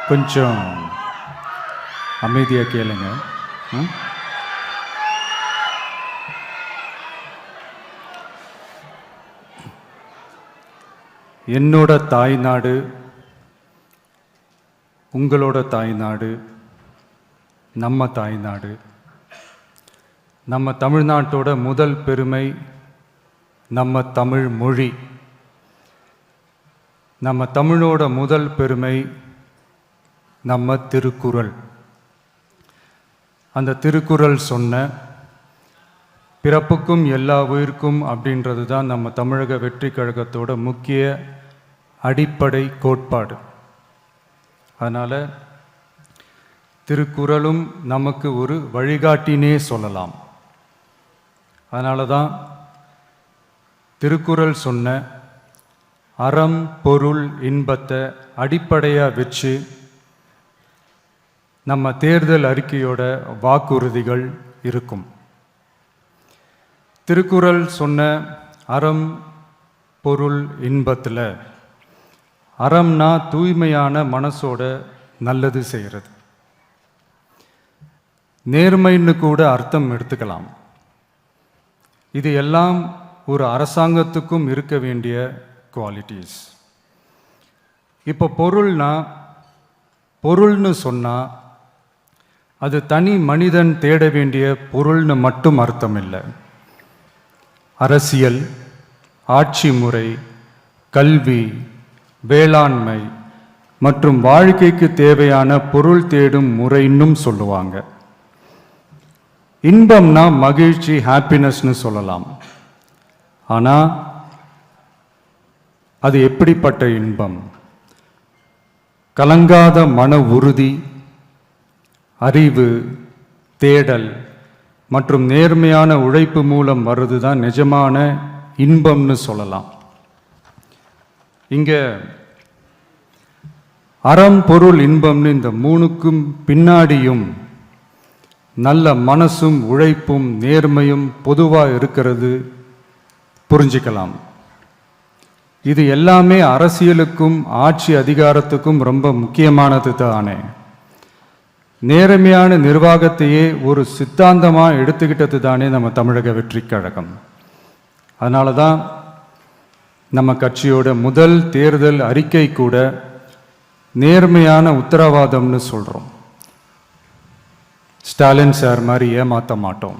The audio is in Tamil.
கொஞ்சம் அமைதியாக கேளுங்க. என்னோட தாய்நாடு, உங்களோட தாய்நாடு, நம்ம தாய்நாடு. நம்ம தமிழ்நாட்டோட முதல் பெருமை நம்ம தமிழ் மொழி. நம்ம தமிழோட முதல் பெருமை நம்ம திருக்குறள். அந்த திருக்குறள் சொன்ன பிறப்புக்கும் எல்லா உயிர்க்கும் அப்படின்றது தான் நம்ம தமிழக வெற்றி கழகத்தோட முக்கிய அடிப்படை கோட்பாடு. அதனால் திருக்குறளும் நமக்கு ஒரு வழிகாட்டினே சொல்லலாம். அதனால தான் திருக்குறள் சொன்ன அறம் பொருள் இன்பத்தை அடிப்படையாக வச்சு நம்ம தேர்தல் அறிக்கையோட வாக்குறுதிகள் இருக்கும். திருக்குறள் சொன்ன அறம் பொருள் இன்பத்தில் அறம்னா தூய்மையான மனசோட நல்லது செய்கிறது. நேர்மைன்னு கூட அர்த்தம் எடுத்துக்கலாம். இது எல்லாம் ஒரு அரசாங்கத்துக்கும் இருக்க வேண்டிய குவாலிட்டிஸ். இப்போ பொருள்னு சொன்னால் அது தனி மனிதன் தேட வேண்டிய பொருள்னு மட்டும் அர்த்தம் இல்லை. அரசியல், ஆட்சி முறை, கல்வி, வேளாண்மை மற்றும் வாழ்க்கைக்கு தேவையான பொருள் தேடும் முறைன்னும் சொல்லுவாங்க. இன்பம்னா மகிழ்ச்சி, ஹாப்பினஸ்னு சொல்லலாம். ஆனால் அது எப்படிப்பட்ட இன்பம்? கலங்காத மன உறுதி, அறிவு, தேடல் மற்றும் நேர்மையான உழைப்பு மூலம் வர்றது தான் நிஜமான இன்பம்னு சொல்லலாம். இங்கே அறம் பொருள் இன்பம்னு இந்த மூணுக்கும் பின்னாடியும் நல்ல மனசும் உழைப்பும் நேர்மையும் பொதுவாக இருக்கிறது புரிஞ்சிக்கலாம். இது எல்லாமே அரசியலுக்கும் ஆட்சி அதிகாரத்துக்கும் ரொம்ப முக்கியமானது தானே. நேர்மையான நிர்வாகத்தையே ஒரு சித்தாந்தமாக எடுத்துக்கிட்டது தானே நம்ம தமிழக வெற்றி கழகம். அதனால தான் நம்ம கட்சியோட முதல் தேர்தல் அறிக்கை கூட நேர்மையான உத்தரவாதம்னு சொல்கிறோம். ஸ்டாலின் சார் மாதிரி ஏமாற்ற மாட்டோம்.